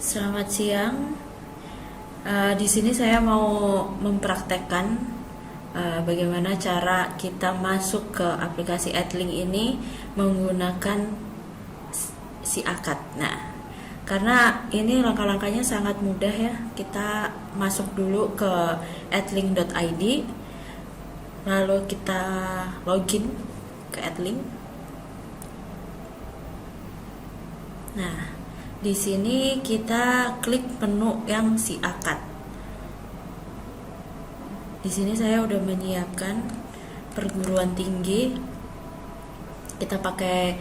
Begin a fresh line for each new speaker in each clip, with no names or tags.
Selamat siang. Di sini saya mau mempraktekkan bagaimana cara kita masuk ke aplikasi Adlink ini menggunakan si akad. Nah, karena ini langkah-langkahnya sangat mudah ya. Kita masuk dulu ke adlink.id, lalu kita login ke Adlink. Nah, di sini kita klik menu yang si akad. Di sini saya udah menyiapkan perguruan tinggi. Kita pakai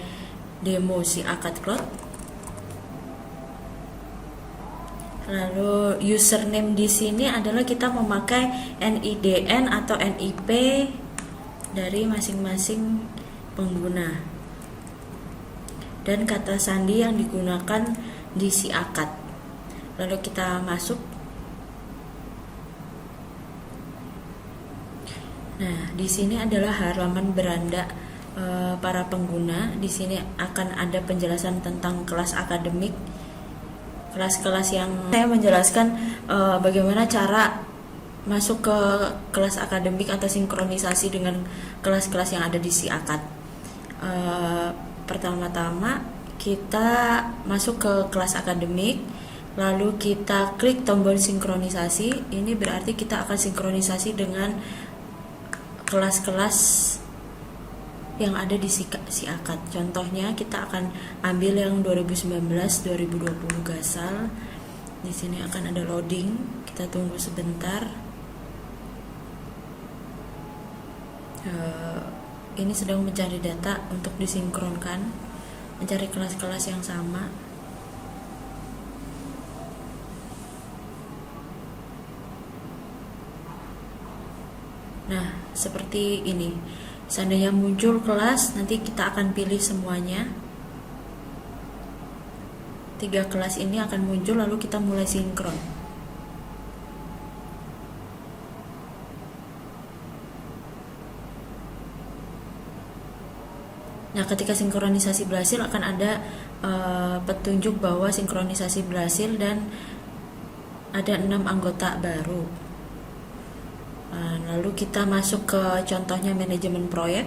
demo si akad cloud. Lalu username di sini adalah kita memakai NIDN atau NIP dari masing-masing pengguna. Dan kata sandi yang digunakan di si akad. Lalu kita masuk. Nah, di sini adalah halaman beranda para pengguna. Di sini akan ada penjelasan tentang kelas akademik, kelas-kelas yang saya menjelaskan bagaimana cara masuk ke kelas akademik atau sinkronisasi dengan kelas-kelas yang ada di si akad. Pertama-tama kita masuk ke kelas akademik, lalu kita klik tombol sinkronisasi. Ini berarti kita akan sinkronisasi dengan kelas-kelas yang ada di si akad. Contohnya kita akan ambil yang 2019-2020 Gasal. Di sini akan ada loading. Kita tunggu sebentar. Ini sedang mencari data untuk disinkronkan, mencari kelas-kelas yang sama. Nah, seperti ini. Seandainya muncul kelas, nanti kita akan pilih semuanya. 3 kelas ini akan muncul, lalu kita mulai sinkron. Nah, ketika sinkronisasi berhasil akan ada petunjuk bahwa sinkronisasi berhasil dan ada 6 anggota baru. Lalu kita masuk ke contohnya manajemen proyek.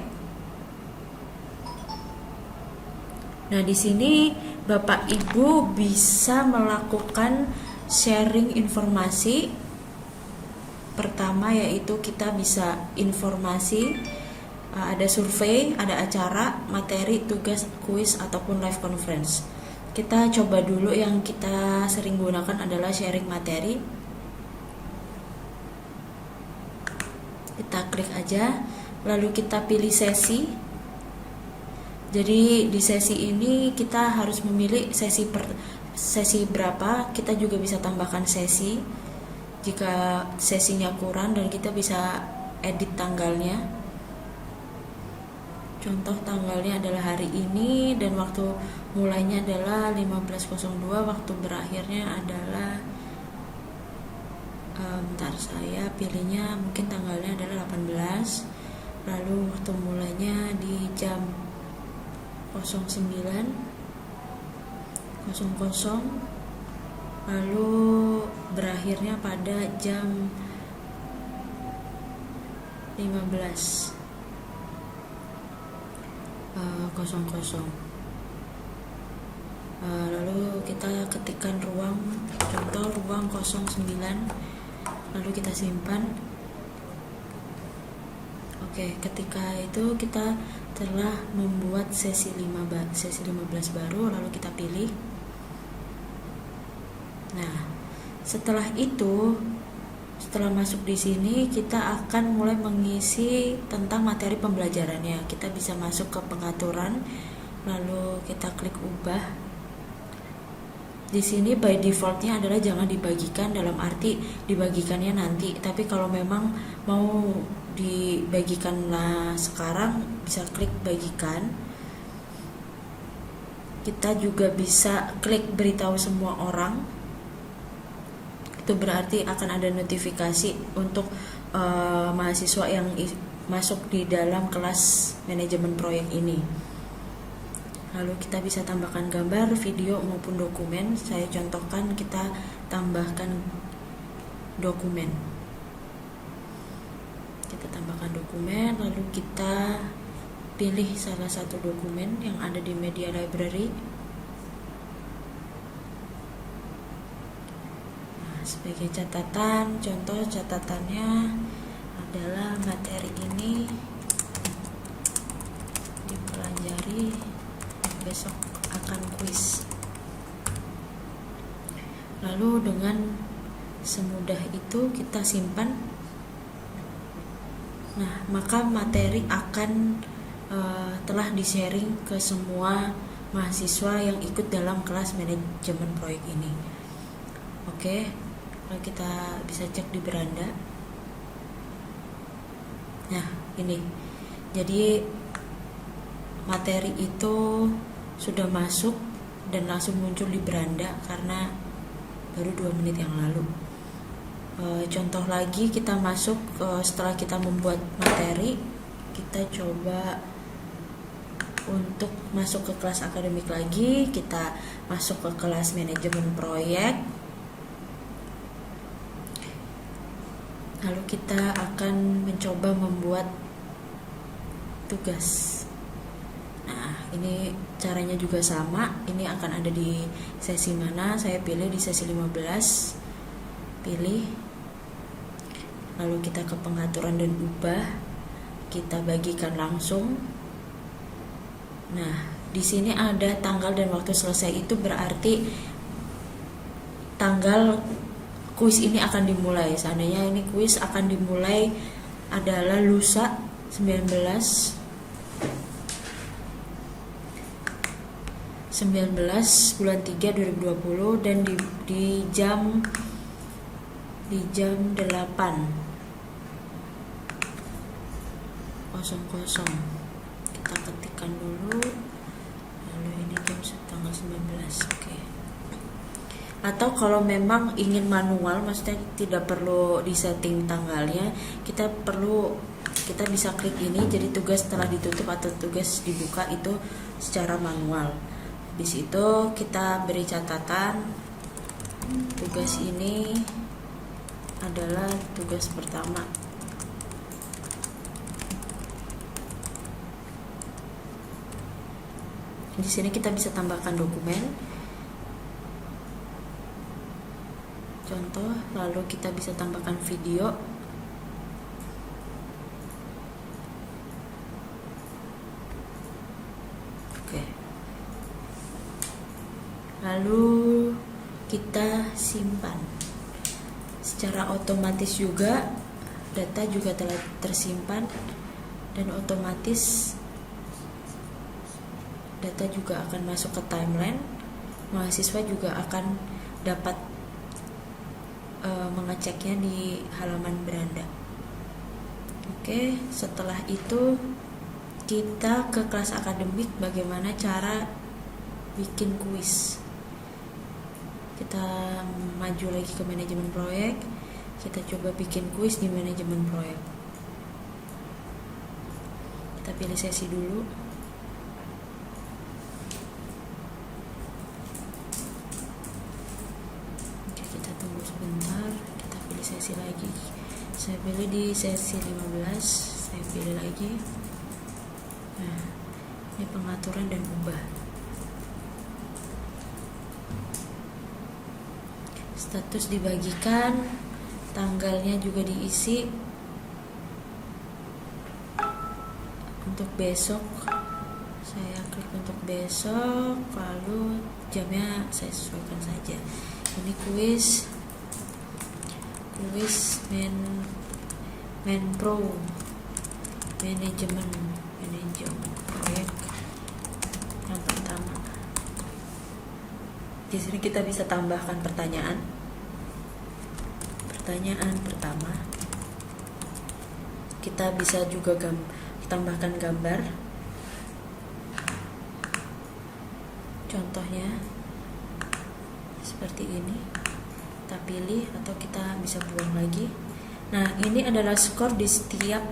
Nah, di sini Bapak Ibu bisa melakukan sharing informasi. Pertama yaitu kita bisa informasi, ada survei, ada acara, materi, tugas, kuis, ataupun live conference. Kita coba dulu yang kita sering gunakan adalah sharing materi. Kita klik aja, lalu kita pilih sesi. Jadi di sesi ini kita harus memilih sesi berapa. Kita juga bisa tambahkan sesi jika sesinya kurang, dan kita bisa edit tanggalnya. Contoh tanggalnya adalah hari ini dan waktu mulainya adalah 15.02, waktu berakhirnya adalah bentar, saya pilihnya mungkin tanggalnya adalah 18, lalu waktu mulainya di jam 09.00, lalu berakhirnya pada jam 15.00. Lalu kita ketikkan ruang, contoh ruang 09, lalu kita simpan. Oke, ketika itu kita telah membuat sesi 15 baru, lalu kita pilih. Nah, setelah itu, setelah masuk di sini, kita akan mulai mengisi tentang materi pembelajarannya. Kita bisa masuk ke pengaturan, lalu kita klik ubah. Di sini by defaultnya adalah jangan dibagikan, dalam arti dibagikannya nanti. Tapi kalau memang mau dibagikan sekarang, bisa klik bagikan. Kita juga bisa klik beritahu semua orang. Itu berarti akan ada notifikasi untuk mahasiswa yang masuk di dalam kelas manajemen proyek ini. Lalu kita bisa tambahkan gambar, video maupun dokumen. Saya contohkan kita tambahkan dokumen. Kita tambahkan dokumen, lalu kita pilih salah satu dokumen yang ada di media library. Nah, sebagai catatan, contoh catatannya adalah materi ini dipelajari, besok akan kuis. Lalu dengan semudah itu kita simpan. Nah, maka materi akan telah di-sharing ke semua mahasiswa yang ikut dalam kelas manajemen proyek ini. Oke, lalu kita bisa cek di beranda. Nah, ini. Jadi materi itu sudah masuk dan langsung muncul di beranda karena baru 2 menit yang lalu. Contoh lagi, kita masuk setelah kita membuat materi, kita coba untuk masuk ke kelas akademik lagi. Kita masuk ke kelas manajemen proyek, lalu kita akan mencoba membuat tugas. Nah, ini caranya juga sama. Ini akan ada di sesi mana? Saya pilih di sesi 15. Pilih. Lalu kita ke pengaturan dan ubah. Kita bagikan langsung. Nah, di sini ada tanggal dan waktu selesai, itu berarti tanggal kuis ini akan dimulai. Seandainya ini kuis akan dimulai adalah lusa 19 bulan 3 2020 dan di jam 8:00. Kita ketikkan dulu. Lalu ini jam tanggal 19. Oke. Atau kalau memang ingin manual, maksudnya tidak perlu disetting tanggalnya, kita bisa klik ini, jadi tugas telah ditutup atau tugas dibuka itu secara manual. Di situ kita beri catatan, tugas ini adalah tugas pertama. Di sini kita bisa tambahkan dokumen, contoh, lalu kita bisa tambahkan video. Oke. Lalu kita simpan. Secara otomatis juga data juga telah tersimpan dan otomatis data juga akan masuk ke timeline. Mahasiswa juga akan dapat mengeceknya di halaman beranda. Oke, setelah itu kita ke kelas akademik, bagaimana cara bikin kuis. Kita maju lagi ke manajemen proyek, kita coba bikin kuis di manajemen proyek. Kita pilih sesi dulu. Oke, kita tunggu sebentar, kita pilih sesi lagi. Saya pilih di sesi 15, saya pilih lagi. Nah, ini pengaturan dan ubah. Status dibagikan, tanggalnya juga diisi. Untuk besok, saya klik untuk besok, lalu jamnya saya sesuaikan saja. Ini kuis Menpro manajemen proyek yang pertama. Di sini kita bisa tambahkan pertanyaan pertama. Kita bisa juga tambahkan gambar. Contohnya seperti ini. Kita pilih atau kita bisa buang lagi. Nah, ini adalah skor di setiap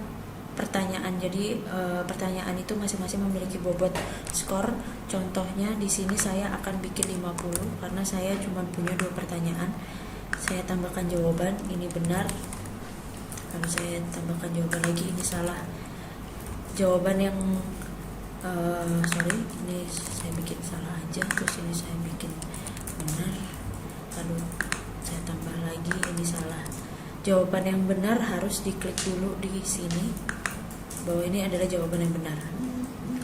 pertanyaan. Jadi pertanyaan itu masing-masing memiliki bobot skor. Contohnya di sini saya akan bikin 50 karena saya cuma punya 2 pertanyaan. Saya tambahkan jawaban, ini benar. Lalu saya tambahkan jawaban lagi, ini salah. Jawaban yang ini saya bikin salah aja, terus ini saya bikin benar. Lalu saya tambah lagi, ini salah. Jawaban yang benar harus diklik dulu di sini bahwa ini adalah jawaban yang benar.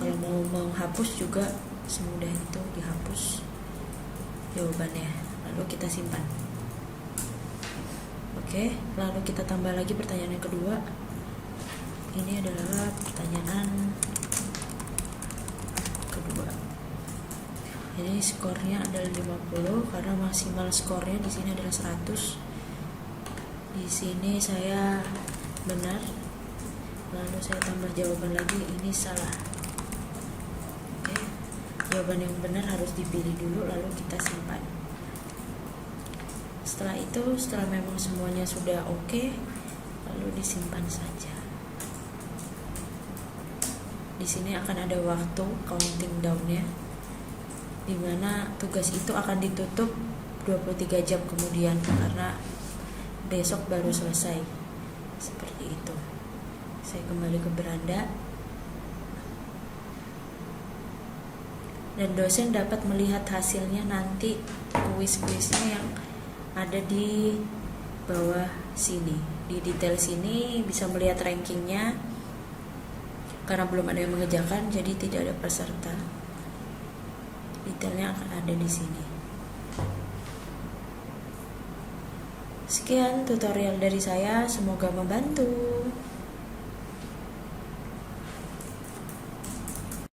Kalau mau menghapus juga semudah itu, dihapus jawabannya, lalu kita simpan. Oke, lalu kita tambah lagi pertanyaan yang kedua. Ini adalah pertanyaan kedua. Jadi skornya adalah 50 karena maksimal skornya di sini adalah 100. Di sini saya benar. Lalu saya tambah jawaban lagi, ini salah. Oke. Jawaban yang benar harus dipilih dulu lalu kita simpan. Setelah itu, setelah memang semuanya sudah oke, lalu disimpan saja. Di sini akan ada waktu counting down-nya, di mana tugas itu akan ditutup 23 jam kemudian karena besok baru selesai. Seperti itu. Saya kembali ke beranda. Dan dosen dapat melihat hasilnya nanti, kuis-kuisnya yang ada di bawah sini. Di detail sini bisa melihat rankingnya. Karena belum ada yang mengerjakan, jadi tidak ada peserta. Detailnya akan ada di sini. Sekian tutorial dari saya, semoga membantu.